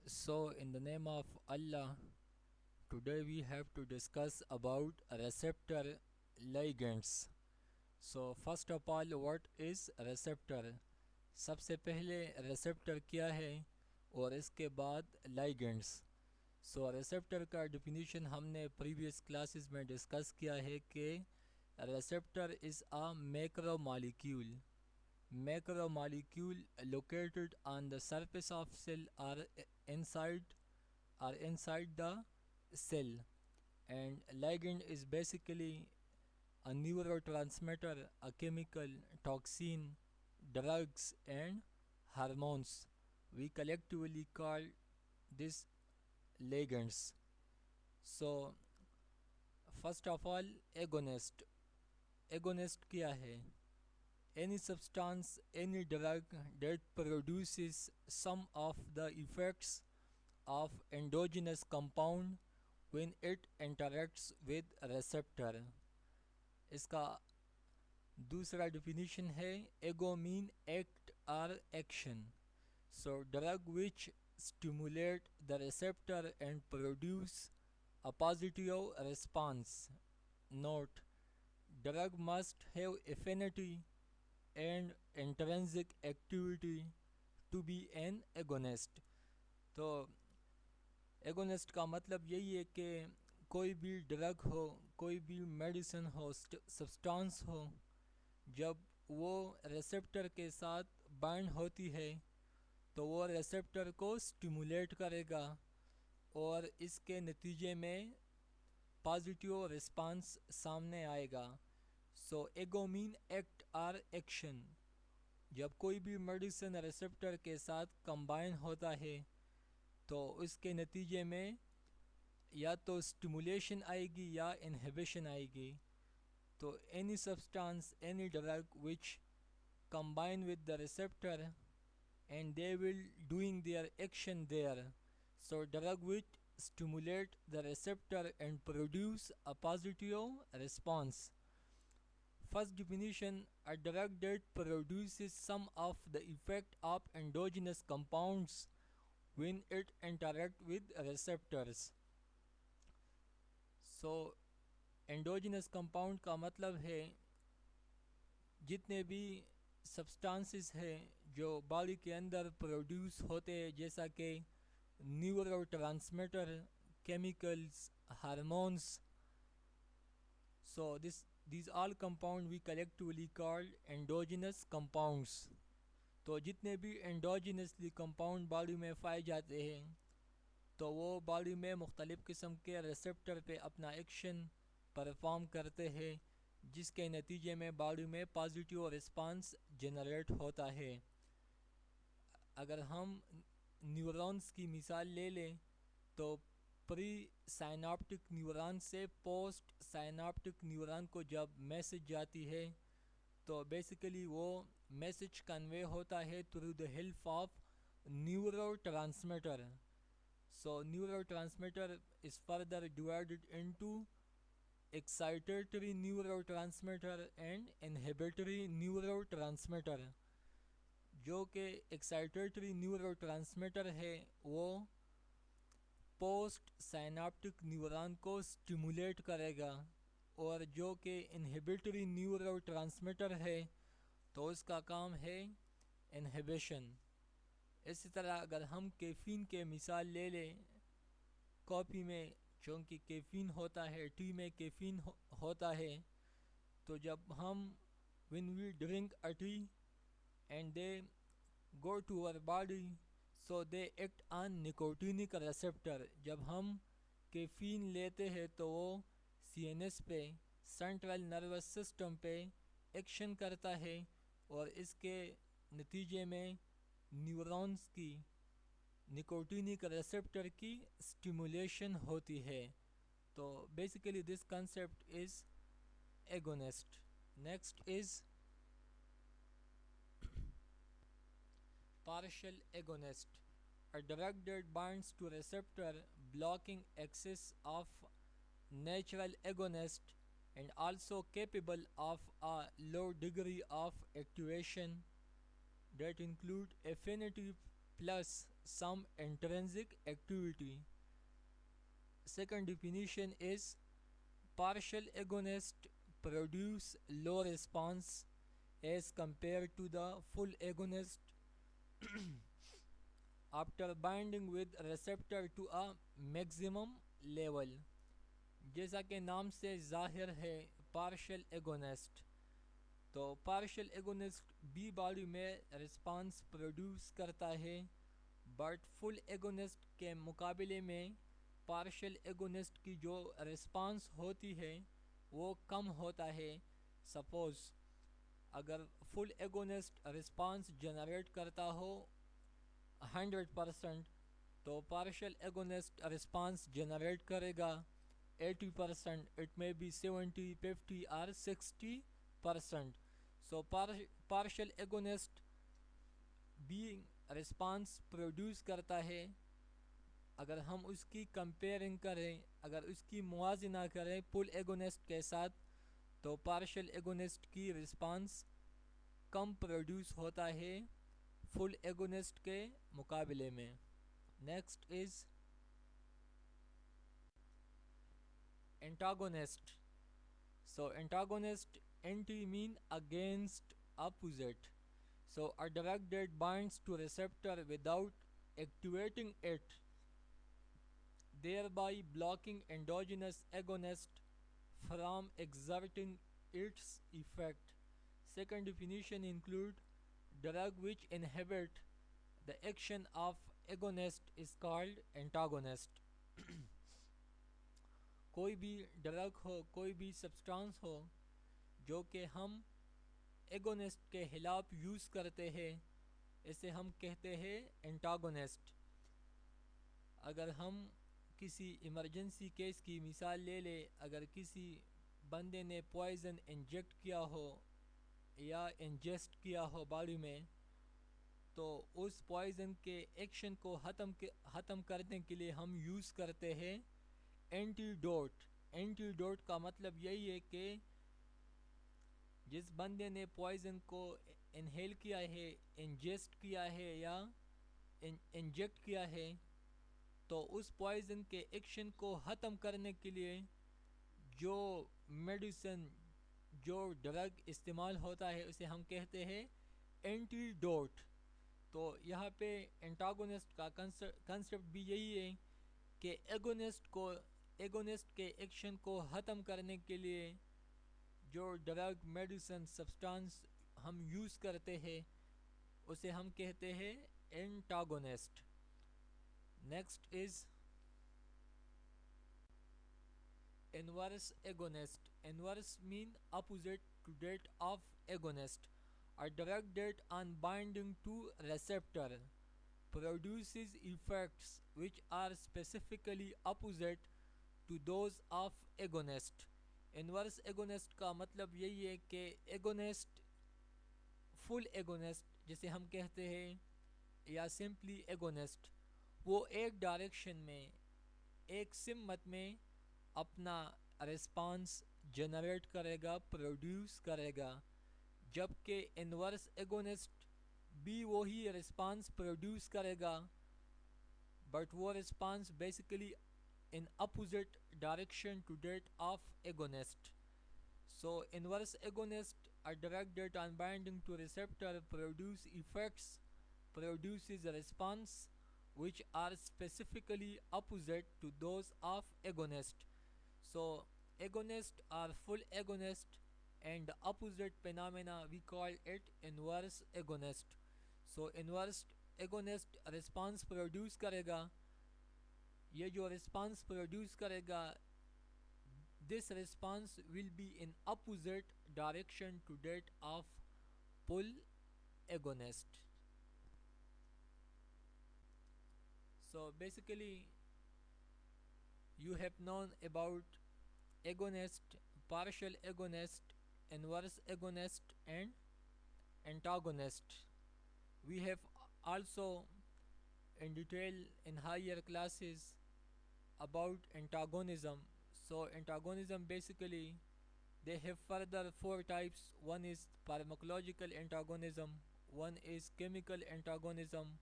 So, in the name of Allah, today we have to discuss about receptor ligands. So, first of all, what is receptor? सबसे पहले receptor क्या है और इसके बाद ligands. सो receptor का definition हमने previous classes में discuss किया है कि receptor is a macromolecule located on the surface of cell inside inside the cell, and ligand is basically a neurotransmitter, a chemical, toxin, drugs and hormones. We collectively call this ligands. So first of all, agonist क्या है? Any substance, any drug that produces some of the effects of endogenous compound when it interacts with receptor. इसका दूसरा definition है ego mean act or action. So drug which stimulate the receptor and produce a positive response. Note: drug must have affinity and intrinsic activity to be an agonist. तो agonist का मतलब यही है कि कोई भी ड्रग हो, कोई भी मेडिसिन हो, सब्सटेंस हो, जब वो रेसेप्टर के साथ बाइंड होती है तो वो रेसेप्टर को स्टिमुलेट करेगा और इसके नतीजे में पॉजिटिव रिस्पांस सामने आएगा. सो एगो मीन एक्ट और एक्शन. जब कोई भी मेडिसिन रेसेप्टर के साथ कंबाइन होता है तो उसके नतीजे में या तो स्टिमुलेशन आएगी या इनहिबिशन आएगी. तो any substance, any drug which combine with the receptor and they will doing their action there. So drug which stimulate the receptor and produce a positive response. First definition: a drug that produces some of the effect of endogenous compounds when it interact with receptors. So endogenous compound का मतलब है जितने भी substances हैं जो body के अंदर produce होते हैं, जैसा कि neurotransmitter, chemicals, hormones. So these all compound we collectively called endogenous compounds. तो जितने भी एंडोजिनसली कंपाउंड बॉडी में पाए जाते हैं तो वो बॉडी में मुख्तलिफ़ किस्म के रिसेप्टर पे अपना एक्शन परफॉर्म करते हैं, जिसके नतीजे में बॉडी में पॉजिटिव रिस्पांस जनरेट होता है. अगर हम न्यूरॉन्स की मिसाल ले लें तो प्री साइनाप्टिक न्यूरॉन से पोस्ट साइनाप्टिक न्यूरॉन को जब मैसेज जाती है तो बेसिकली वो मैसेज कन्वे होता है through the help of neurotransmitter. So neurotransmitter is further divided into excitatory neurotransmitter and inhibitory neurotransmitter. जो कि एक्साइटेटरी न्यूरोट्रांसमीटर है वो पोस्ट साइनाप्टिक न्यूरॉन को स्टिमुलेट करेगा, और जो कि इनहिबिटरी न्यूरोट्रांसमीटर है तो उसका काम है इनहिबिशन. इसी तरह अगर हम कैफ़ीन के मिसाल ले लें, कॉफ़ी में चूँकि कैफ़ीन होता है, टी में कैफ़ीन होता है, तो जब हम when we drink a tea and they go to our body so they act on nicotinic receptor. जब हम कैफ़ीन लेते हैं तो वो सीएनएस पे, सेंट्रल नर्वस सिस्टम पे एक्शन करता है और इसके नतीजे में न्यूरॉन्स की निकोटिनिक रेसेप्टर की स्टिमुलेशन होती है. तो basically this concept is agonist. Next is partial agonist, a drug that binds to receptor blocking access of natural agonist and also capable of a low degree of activation that include affinity plus some intrinsic activity. Second definition is partial agonist produce low response as compared to the full agonist after binding with receptor to a maximum level. जैसा कि नाम से जाहिर है partial agonist, तो partial agonist B body में response produce करता है, बट फुल एगोनिस्ट के मुकाबले में पार्शल एगोनिस्ट की जो रिस्पांस होती है वो कम होता है. सपोज़ अगर फुल एगोनिस्ट रिस्पांस जनरेट करता हो 100%, तो पार्शल एगोनिस्ट रिस्पांस जनरेट करेगा 80%, इट मे बी 70, 50 और 60%. सो पार्शल एगोनिस्ट भी रिस्पांस प्रोड्यूस करता है. अगर हम उसकी कंपेयरिंग करें, अगर उसकी मुआजना करें फुल एगोनिस्ट के साथ, तो पार्शल एगोनिस्ट की रिस्पांस कम प्रोड्यूस होता है फुल एगोनिस्ट के मुकाबले में. Next is antagonist. So antagonist, anti mean against, opposite. So a drug that binds to receptor without activating it, thereby blocking endogenous agonist from exerting its effect. Second definition include drug which inhibit the action of agonist is called antagonist. कोई भी drug हो, कोई भी substance हो जो कि हम agonist के खिलाफ यूज़ करते हैं, इसे हम कहते हैं एंटागोनिस्ट. अगर हम किसी इमरजेंसी केस की मिसाल ले ले, अगर किसी बंदे ने पॉइज़न इंजेक्ट किया हो या इंजेस्ट किया हो बॉडी में, तो उस पॉइज़न के एक्शन को ख़त्म करने के लिए हम यूज़ करते हैं एंटीडोट. एंटीडोट का मतलब यही है कि जिस बंदे ने पॉइज़न को इनहेल किया है, इंजेस्ट किया है या इंजेक्ट किया है, तो उस पॉइज़न के एक्शन को ख़त्म करने के लिए जो मेडिसिन, जो ड्रग इस्तेमाल होता है, उसे हम कहते हैं एंटीडोट. तो यहाँ पे एंटागोनिस्ट का कंसेप्ट भी यही है कि एगोनिस्ट के एक्शन को ख़त्म करने के लिए जो ड्रग, मेडिसिन, सब्सटेंस हम यूज़ करते हैं, उसे हम कहते हैं antagonist. Next is inverse agonist. Inverse mean opposite to that of agonist. A drug that on binding to receptor produces effects which are specifically opposite to those of agonist. Inverse agonist का मतलब यही है कि agonist, full agonist जिसे हम कहते हैं, या सिंपली एगोनिस्ट, वो एक डायरेक्शन में, एक सिमत में अपना रिस्पांस जनरेट करेगा, प्रोड्यूस करेगा, जबकि इनवर्स एगोनिस्ट भी वही रिस्पांस प्रोड्यूस करेगा, बट वो response basically in opposite direction to that of agonist. So inverse agonist, a drug that on binding to receptor produces a response which are specifically opposite to those of agonist. So agonists are full agonist, and the opposite phenomena we call it inverse agonist. So inverse agonist response produce करेगा, ये जो response produce करेगा, this response will be in opposite direction to that of full agonist. So basically you have known about agonist, partial agonist, inverse agonist and antagonist. We have also in detail in higher classes about antagonism. So antagonism, basically they have further 4 types. One is pharmacological antagonism, one is chemical antagonism,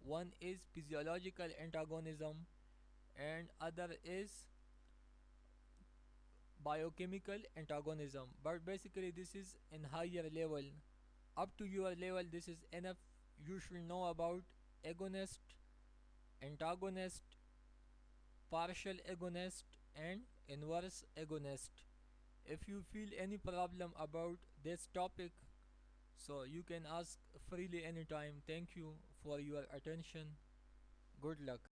One is physiological antagonism and other is biochemical antagonism, but basically this is in higher level. Up to your level this is enough. You should know about agonist, antagonist, partial agonist and inverse agonist. If you feel any problem about this topic, so you can ask freely anytime. Thank you for your attention. Good luck.